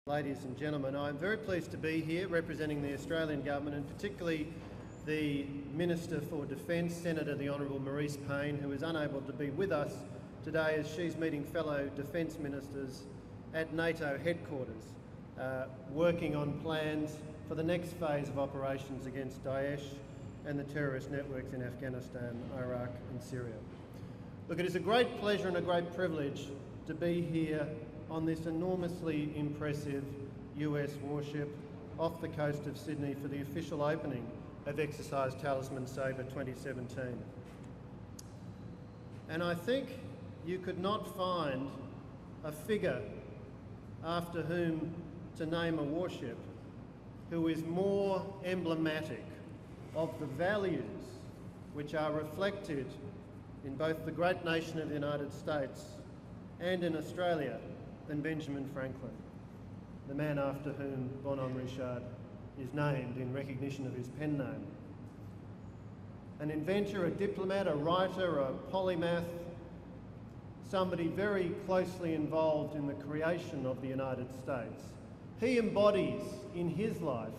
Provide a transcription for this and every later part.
Ladies and gentlemen, I'm very pleased to be here representing the Australian Government and particularly the Minister for Defence, Senator the Honourable Marise Payne, who is unable to be with us today as she's meeting fellow Defence Ministers at NATO headquarters, working on plans for the next phase of operations against Daesh and the terrorist networks in Afghanistan, Iraq and Syria. Look, it is a great pleasure and a great privilege to be here on this enormously impressive US warship off the coast of Sydney for the official opening of exercise Talisman Sabre 2017. And I think you could not find a figure after whom to name a warship who is more emblematic of the values which are reflected in both the great nation of the United States and in Australia than Benjamin Franklin, the man after whom Bonhomme Richard is named in recognition of his pen name. An inventor, a diplomat, a writer, a polymath, somebody very closely involved in the creation of the United States. He embodies in his life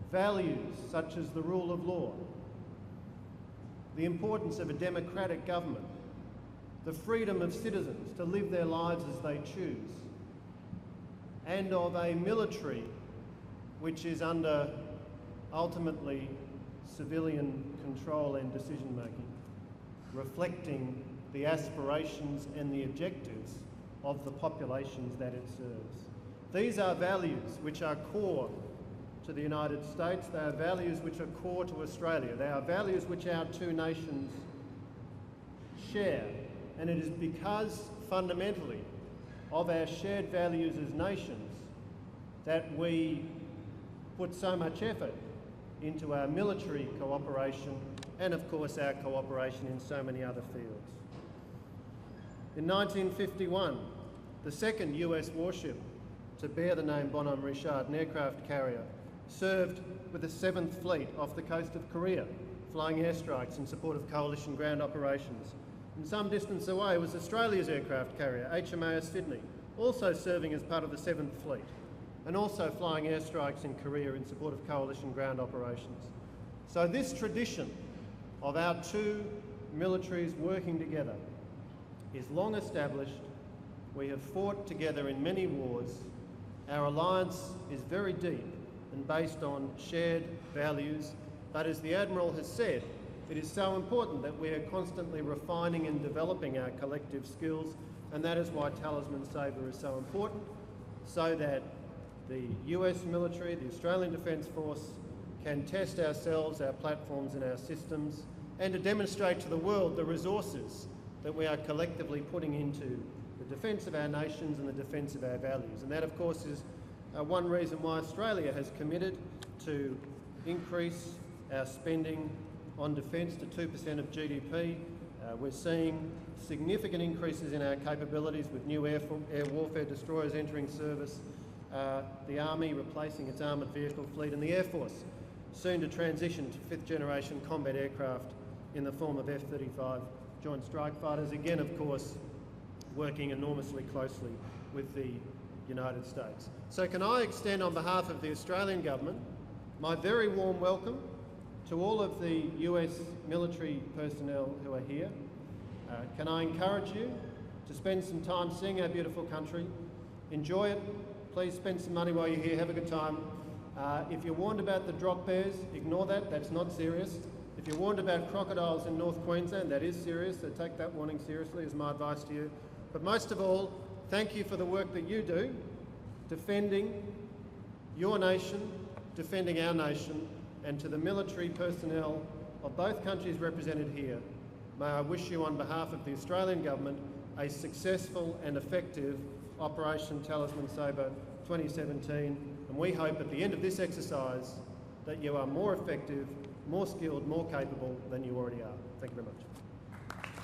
values such as the rule of law, the importance of a democratic government, the freedom of citizens to live their lives as they choose, and of a military which is under ultimately civilian control and decision-making, reflecting the aspirations and the objectives of the populations that it serves. These are values which are core to the United States. They are values which are core to Australia. They are values which our two nations share. And it is because, fundamentally, of our shared values as nations that we put so much effort into our military cooperation and, of course, our cooperation in so many other fields. In 1951, the second US warship to bear the name Bonhomme Richard, an aircraft carrier, served with the 7th Fleet off the coast of Korea, flying airstrikes in support of coalition ground operations. And some distance away was Australia's aircraft carrier, US-AUS Sydney, also serving as part of the 7th Fleet, and also flying airstrikes in Korea in support of coalition ground operations. So this tradition of our two militaries working together is long established. We have fought together in many wars. Our alliance is very deep and based on shared values, but as the Admiral has said, it is so important that we are constantly refining and developing our collective skills, and that is why Talisman Sabre is so important, so that the US military, the Australian Defence Force, can test ourselves, our platforms and our systems, and to demonstrate to the world the resources that we are collectively putting into the defence of our nations and the defence of our values. And that, of course, is one reason why Australia has committed to increase our spending on defence to 2% of GDP. We're seeing significant increases in our capabilities with new air warfare destroyers entering service, the Army replacing its armoured vehicle fleet, and the Air Force soon to transition to 5th generation combat aircraft in the form of F-35 Joint Strike Fighters, again of course working enormously closely with the United States. So can I extend on behalf of the Australian Government my very warm welcome to all of the US military personnel who are here. Can I encourage you to spend some time seeing our beautiful country? Enjoy it. Please spend some money while you're here. Have a good time. If you're warned about the drop bears, ignore that. That's not serious. If you're warned about crocodiles in North Queensland, that is serious, so take that warning seriously, is my advice to you. But most of all, thank you for the work that you do, defending your nation, defending our nation, and to the military personnel of both countries represented here, may I wish you on behalf of the Australian Government a successful and effective Operation Talisman Sabre 2017, and we hope at the end of this exercise that you are more effective, more skilled, more capable than you already are. Thank you very much.